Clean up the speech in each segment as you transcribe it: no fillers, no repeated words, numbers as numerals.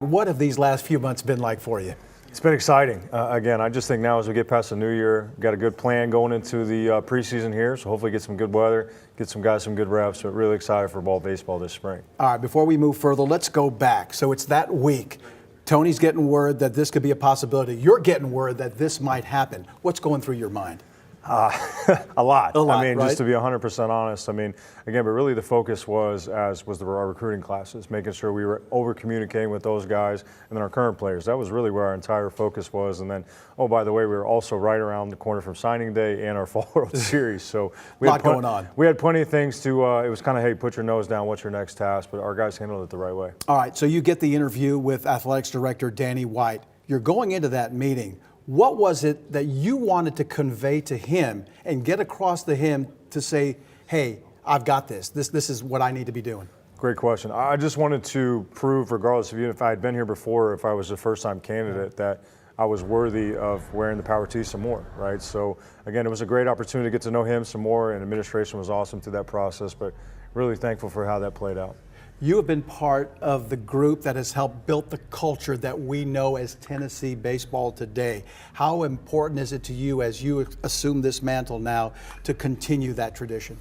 What have these last few months been like for you? It's been exciting. Again, I just think now as we get past the new year, got a good plan going into the preseason here, so hopefully get some good weather, get some guys some good reps, but really excited for baseball this spring. All right, before we move further, let's go back. So it's that week. Tony's getting word that this could be a possibility. You're getting word that this might happen. What's going through your mind? A lot. I mean, right? Just to be 100% honest, again, but really the focus was our recruiting classes, making sure we were over communicating with those guys and then our current players. That was really where our entire focus was. And then, oh, by the way, we were also right around the corner from signing day and our Fall World Series. So we had going on. We had plenty of things to. It was kind of, hey, put your nose down. What's your next task? But our guys handled it the right way. All right. So you get the interview with Athletics Director Danny White. You're going into that meeting. What was it that you wanted to convey to him and get across to him to say, hey, I've got this. This is what I need to be doing? Great question. I just wanted to prove, regardless of even if I had been here before, if I was a first-time candidate, that I was worthy of wearing the power tee some more, right? So, again, it was a great opportunity to get to know him some more, and administration was awesome through that process, but really thankful for how that played out. You have been part of the group that has helped build the culture that we know as Tennessee baseball today. How important is it to you as you assume this mantle now to continue that tradition?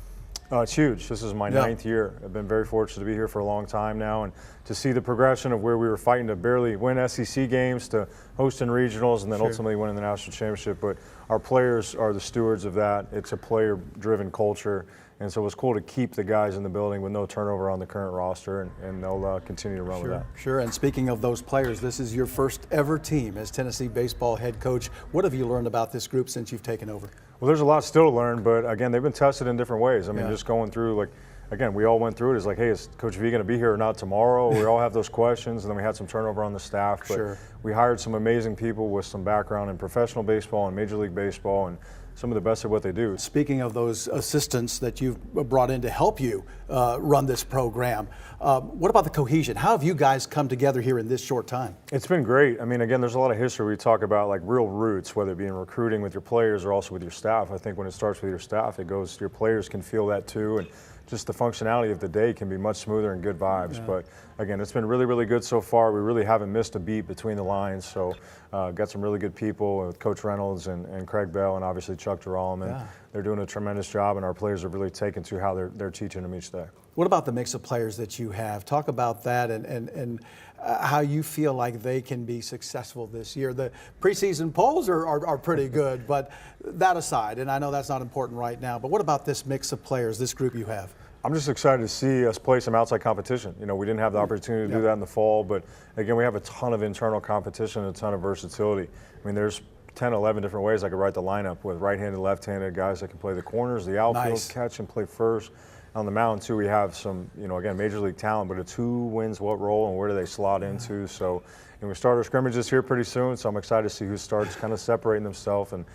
It's huge. This is my ninth year. I've been very fortunate to be here for a long time now, and to see the progression of where we were fighting to barely win SEC games to hosting regionals and then ultimately winning the national championship. But our players are the stewards of that. It's a player-driven culture, and so it was cool to keep the guys in the building with no turnover on the current roster, and they'll continue to run with that. Sure, and speaking of those players, this is your first ever team as Tennessee baseball head coach. What have you learned about this group since you've taken over? Well, there's a lot still to learn, but again, they've been tested in different ways. I mean, just going through, again, we all went through it. It's like, hey, is Coach V going to be here or not tomorrow? We all have those questions, and then we had some turnover on the staff. But we hired some amazing people with some background in professional baseball and Major League Baseball, and some of the best at what they do. Speaking of those assistants that you've brought in to help you run this program, what about the cohesion? How have you guys come together here in this short time? It's been great. I mean, again, there's a lot of history. We talk about like real roots, whether it be in recruiting with your players or also with your staff. I think when it starts with your staff, it goes, your players can feel that too, and just the functionality of the day can be much smoother and good vibes. But again, it's been really, really good so far. We really haven't missed a beat between the lines. So got some really good people with Coach Reynolds and Craig Bell and obviously Chuck Durham. And they're doing a tremendous job, and our players are really taken to how they're teaching them each day. What about the mix of players that you have? Talk about that and how you feel like they can be successful this year. The preseason polls are pretty good, but that aside, and I know that's not important right now, but what about this mix of players, this group you have? I'm just excited to see us play some outside competition. You know, we didn't have the opportunity to do that in the fall, but again, we have a ton of internal competition and a ton of versatility. I mean, there's 10, 11 different ways I could write the lineup with right-handed, left-handed guys that can play the corners, the outfield, catch, and play first. On the mound, too, we have some, again, Major League talent, but it's who wins what role and where do they slot into. So, we start our scrimmages here pretty soon, so I'm excited to see who starts kind of separating themselves and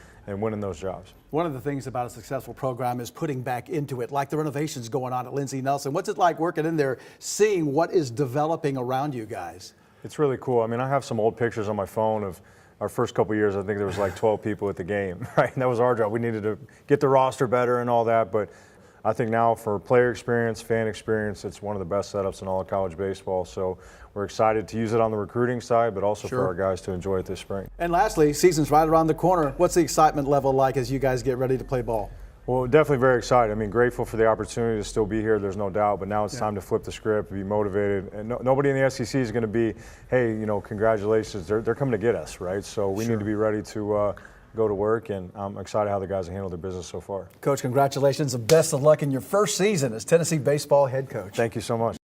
winning those jobs. One of the things about a successful program is putting back into it, like the renovations going on at Lindsey Nelson. What's it like working in there, seeing what is developing around you guys? It's really cool. I mean, I have some old pictures on my phone of our first couple of years. I think there was like 12 people at the game, right? And that was our job. We needed to get the roster better and all that, but I think now for player experience, fan experience, it's one of the best setups in all of college baseball. So we're excited to use it on the recruiting side, but also for our guys to enjoy it this spring. And lastly, season's right around the corner. What's the excitement level like as you guys get ready to play ball? Well, definitely very excited. I mean, grateful for the opportunity to still be here, there's no doubt, but now it's time to flip the script, be motivated. And nobody in the SEC is going to be, hey, congratulations. They're coming to get us, right? So we need to be ready to go to work, and I'm excited how the guys have handled their business so far. Coach, congratulations and best of luck in your first season as Tennessee baseball head coach. Thank you so much.